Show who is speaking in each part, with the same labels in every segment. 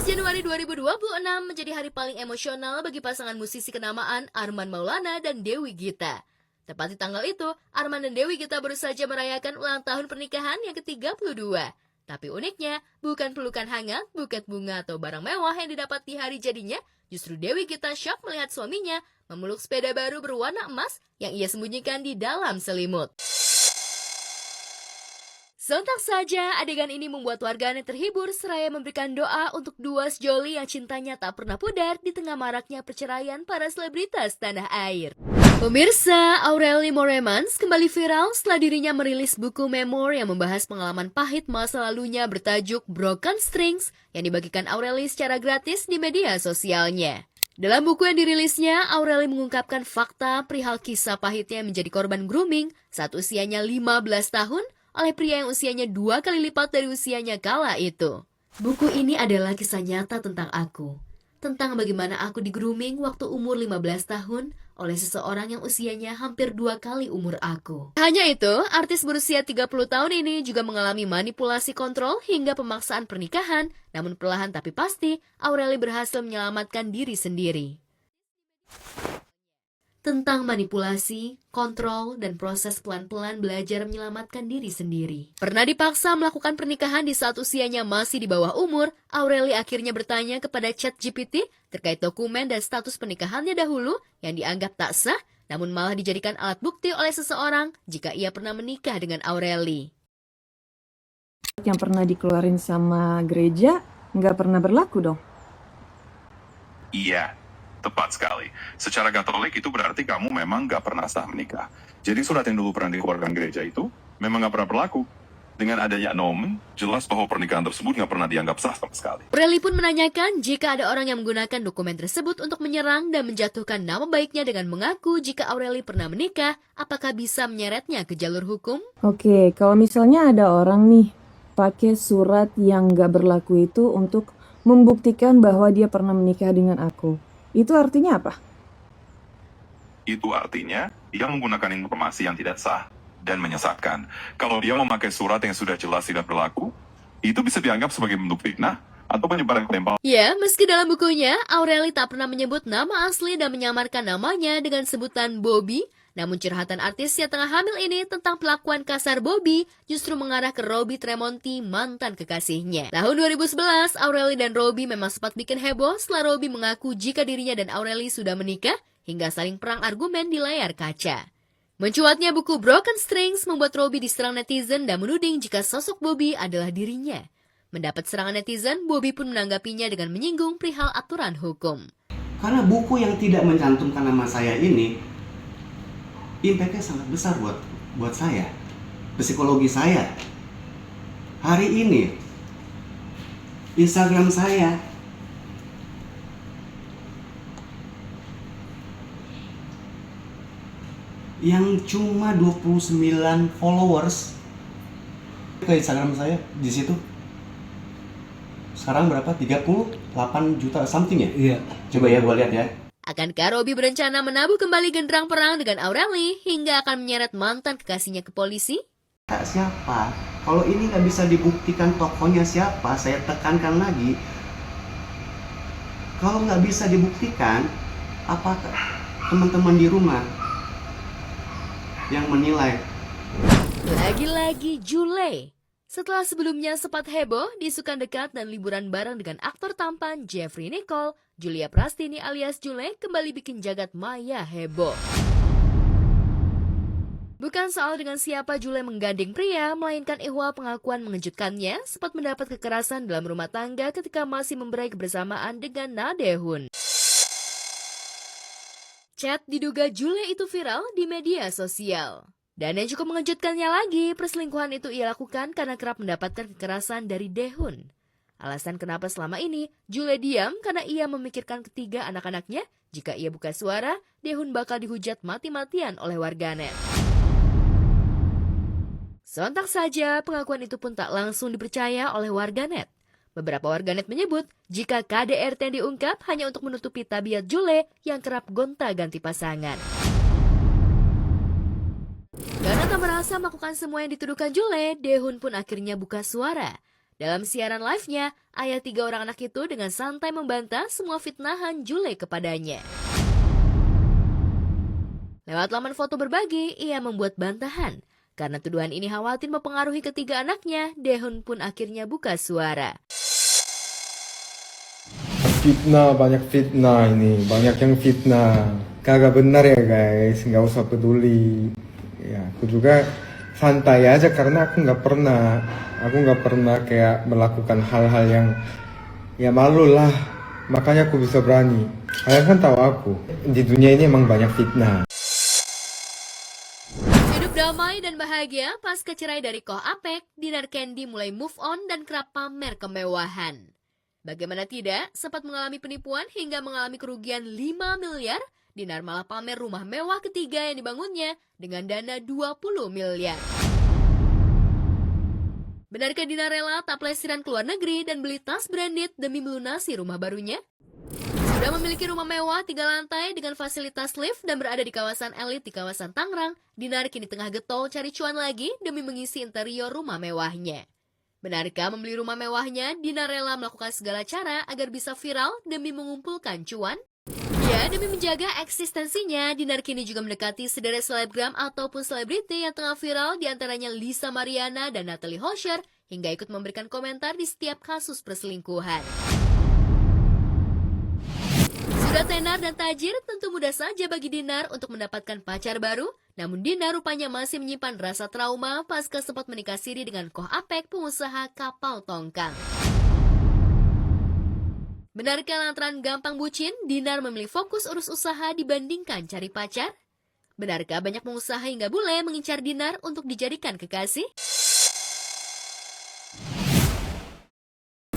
Speaker 1: Januari 2026 menjadi hari paling emosional bagi pasangan musisi kenamaan Arman Maulana dan Dewi Gita. Tepat di tanggal itu, Arman dan Dewi Gita baru saja merayakan ulang tahun pernikahan yang ke-32. Tapi uniknya, bukan pelukan hangat, buket bunga atau barang mewah yang didapat di hari jadinya, justru Dewi Gita syok melihat suaminya memeluk sepeda baru berwarna emas yang ia sembunyikan di dalam selimut. Sontak saja, adegan ini membuat warganet terhibur seraya memberikan doa untuk dua sejoli yang cintanya tak pernah pudar di tengah maraknya perceraian para selebritas tanah air. Pemirsa, Aureli Moremans kembali viral setelah dirinya merilis buku memor yang membahas pengalaman pahit masa lalunya bertajuk Broken Strings yang dibagikan Aureli secara gratis di media sosialnya. Dalam buku yang dirilisnya, Aureli mengungkapkan fakta perihal kisah pahitnya menjadi korban grooming saat usianya 15 tahun oleh pria yang usianya 2 kali lipat dari usianya kala itu. Buku ini adalah kisah nyata tentang aku. Tentang bagaimana aku di-grooming waktu umur 15 tahun oleh seseorang yang usianya hampir 2 kali umur aku. Hanya itu, artis berusia 30 tahun ini juga mengalami manipulasi kontrol hingga pemaksaan pernikahan, namun perlahan tapi pasti, Aureli berhasil menyelamatkan diri sendiri. Tentang manipulasi, kontrol, dan proses pelan-pelan belajar menyelamatkan diri sendiri. Pernah dipaksa melakukan pernikahan di saat usianya masih di bawah umur, Aureli akhirnya bertanya kepada ChatGPT terkait dokumen dan status pernikahannya dahulu yang dianggap tak sah, namun malah dijadikan alat bukti oleh seseorang jika ia pernah menikah dengan Aureli.
Speaker 2: Yang pernah dikeluarin sama gereja nggak pernah berlaku dong?
Speaker 3: Iya, tepat sekali. Secara Katolik itu berarti kamu memang nggak pernah sah menikah. Jadi surat yang dulu pernah dikeluarkan gereja itu memang nggak pernah berlaku. Dengan adanya nomen, jelas bahwa pernikahan tersebut nggak pernah dianggap sah sama sekali.
Speaker 1: Aureli pun menanyakan jika ada orang yang menggunakan dokumen tersebut untuk menyerang dan menjatuhkan nama baiknya dengan mengaku jika Aureli pernah menikah, apakah bisa menyeretnya ke jalur hukum?
Speaker 2: Oke, kalau misalnya ada orang nih pakai surat yang nggak berlaku itu untuk membuktikan bahwa dia pernah menikah dengan aku, itu artinya apa?
Speaker 3: Itu artinya dia menggunakan informasi yang tidak sah dan menyesatkan. Kalau dia memakai surat yang sudah jelas tidak berlaku, itu bisa dianggap sebagai bentuk fitnah atau penyebaran klaim palsu.
Speaker 1: Ya, meski dalam bukunya, Aureli tak pernah menyebut nama asli dan menyamarkan namanya dengan sebutan Bobby, namun curhatan artis yang tengah hamil ini tentang perlakuan kasar Bobby justru mengarah ke Robby Tremonti, mantan kekasihnya. Tahun 2011, Aureli dan Robby memang sempat bikin heboh setelah Robby mengaku jika dirinya dan Aureli sudah menikah hingga saling perang argumen di layar kaca. Mencuatnya buku Broken Strings membuat Robby diserang netizen dan menuding jika sosok Bobby adalah dirinya. Mendapat serangan netizen, Bobby pun menanggapinya dengan menyinggung perihal aturan hukum.
Speaker 4: Karena buku yang tidak mencantumkan nama saya ini, impact-nya sangat besar buat saya, psikologi saya. Hari ini, Instagram saya yang cuma 29 followers ke Instagram saya di situ. Sekarang berapa? 38 juta something ya? Iya. Coba ya gua lihat ya.
Speaker 1: Akankah Robby berencana menabuh kembali genderang perang dengan Aureli hingga akan menyeret mantan kekasihnya ke polisi?
Speaker 4: Siapa? Kalau ini nggak bisa dibuktikan tokohnya siapa, saya tekankan lagi. Kalau nggak bisa dibuktikan, apakah teman-teman di rumah yang menilai?
Speaker 1: Lagi-lagi Jule. Setelah sebelumnya sempat heboh, diisukan dekat dan liburan bareng dengan aktor tampan Jeffrey Nicole, Julia Prastini alias Jule kembali bikin jagat maya heboh. Bukan soal dengan siapa Jule menggandeng pria, melainkan ihwal pengakuan mengejutkannya sempat mendapat kekerasan dalam rumah tangga ketika masih memberi kebersamaan dengan Nadehun. Chat diduga Jule itu viral di media sosial. Dan yang cukup mengejutkannya lagi, perselingkuhan itu ia lakukan karena kerap mendapatkan kekerasan dari Dehun. Alasan kenapa selama ini Jule diam karena ia memikirkan ketiga anak-anaknya. Jika ia buka suara, Dehun bakal dihujat mati-matian oleh warganet. Sontak saja, pengakuan itu pun tak langsung dipercaya oleh warganet. Beberapa warganet menyebut jika KDRT diungkap hanya untuk menutupi tabiat Jule yang kerap gonta-ganti pasangan. Karena tak merasa melakukan semua yang dituduhkan Jule, Dehun pun akhirnya buka suara. Dalam siaran live-nya, ayah 3 orang anak itu dengan santai membantah semua fitnahan Jule kepadanya. Lewat laman foto berbagi, ia membuat bantahan. Karena tuduhan ini khawatir mempengaruhi ketiga anaknya, Daehoon pun akhirnya buka suara.
Speaker 5: Fitnah, banyak fitnah ini, banyak yang fitnah. Kagak benar ya guys, nggak usah peduli. Ya, aku juga santai aja karena aku nggak pernah kayak melakukan hal-hal yang ya malu lah. Makanya aku bisa berani. Kalian kan tahu aku, di dunia ini emang banyak fitnah.
Speaker 1: Hidup damai dan bahagia pasca cerai dari Koh Apek, Dinar Candy mulai move on dan kerap pamer kemewahan. Bagaimana tidak, sempat mengalami penipuan hingga mengalami kerugian 5 miliar, Dinar malah pamer rumah mewah ketiga yang dibangunnya dengan dana 20 miliar. Benarkah Dinar rela tak pelesiran ke luar negeri dan beli tas branded demi melunasi rumah barunya? Sudah memiliki rumah mewah 3 lantai dengan fasilitas lift dan berada di kawasan elit di kawasan Tangerang, Dinar kini tengah getol cari cuan lagi demi mengisi interior rumah mewahnya. Benarkah membeli rumah mewahnya, Dinar rela melakukan segala cara agar bisa viral demi mengumpulkan cuan? Ya, demi menjaga eksistensinya, Dinar kini juga mendekati sederet selebgram ataupun selebriti yang tengah viral, diantaranya Lisa Mariana dan Natalie Hosher, hingga ikut memberikan komentar di setiap kasus perselingkuhan. Sudah tenar dan tajir, tentu mudah saja bagi Dinar untuk mendapatkan pacar baru, namun Dinar rupanya masih menyimpan rasa trauma pasca sempat menikah siri dengan Koh Apek, pengusaha kapal tongkang. Benarkah lantaran gampang bucin, Dinar memilih fokus urus usaha dibandingkan cari pacar? Benarkah banyak pengusaha hingga bule mengincar Dinar untuk dijadikan kekasih?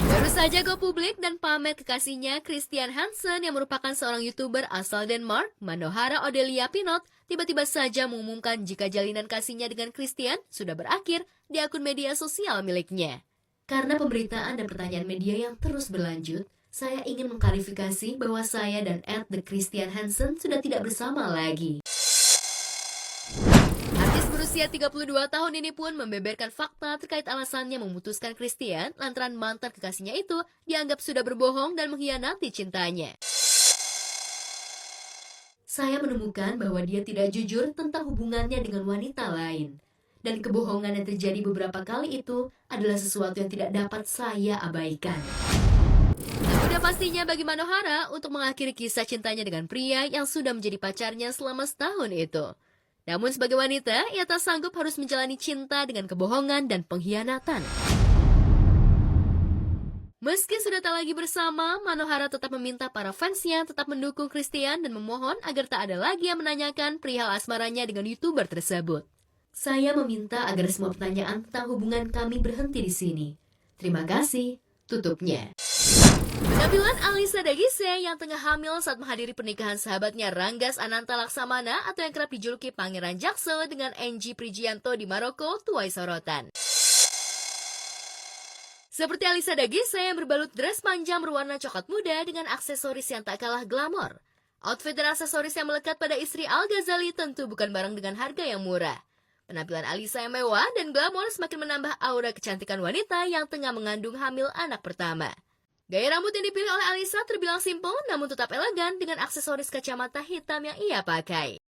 Speaker 1: Baru saja go publik dan pamer kekasihnya Christian Hansen yang merupakan seorang YouTuber asal Denmark, Manohara Odelia Pinot, tiba-tiba saja mengumumkan jika jalinan kasihnya dengan Christian sudah berakhir di akun media sosial miliknya. Karena pemberitaan dan pertanyaan media yang terus berlanjut, saya ingin mengklarifikasi bahwa saya dan @thechristian Hansen sudah tidak bersama lagi. Artis berusia 32 tahun ini pun membeberkan fakta terkait alasannya memutuskan Christian lantaran mantan kekasihnya itu dianggap sudah berbohong dan mengkhianati cintanya. Saya menemukan bahwa dia tidak jujur tentang hubungannya dengan wanita lain. Dan kebohongan yang terjadi beberapa kali itu adalah sesuatu yang tidak dapat saya abaikan. Sudah pastinya bagi Manohara untuk mengakhiri kisah cintanya dengan pria yang sudah menjadi pacarnya selama setahun itu. Namun sebagai wanita, ia tak sanggup harus menjalani cinta dengan kebohongan dan pengkhianatan. Meski sudah tak lagi bersama, Manohara tetap meminta para fansnya tetap mendukung Christian dan memohon agar tak ada lagi yang menanyakan perihal asmaranya dengan YouTuber tersebut. Saya meminta agar semua pertanyaan tentang hubungan kami berhenti di sini. Terima kasih, tutupnya. Penampilan Alisa Dagise yang tengah hamil saat menghadiri pernikahan sahabatnya Ranggas Ananta Laksamana atau yang kerap dijuluki Pangeran Jaksel dengan Enji Prigianto di Maroko tuai sorotan. Seperti Alisa Dagise yang berbalut dress panjang berwarna coklat muda dengan aksesoris yang tak kalah glamor. Outfit dan aksesoris yang melekat pada istri Al-Ghazali tentu bukan barang dengan harga yang murah. Penampilan Alisa yang mewah dan glamor semakin menambah aura kecantikan wanita yang tengah mengandung hamil anak pertama. Gaya rambut yang dipilih oleh Alisa terbilang simpel namun tetap elegan dengan aksesoris kacamata hitam yang ia pakai.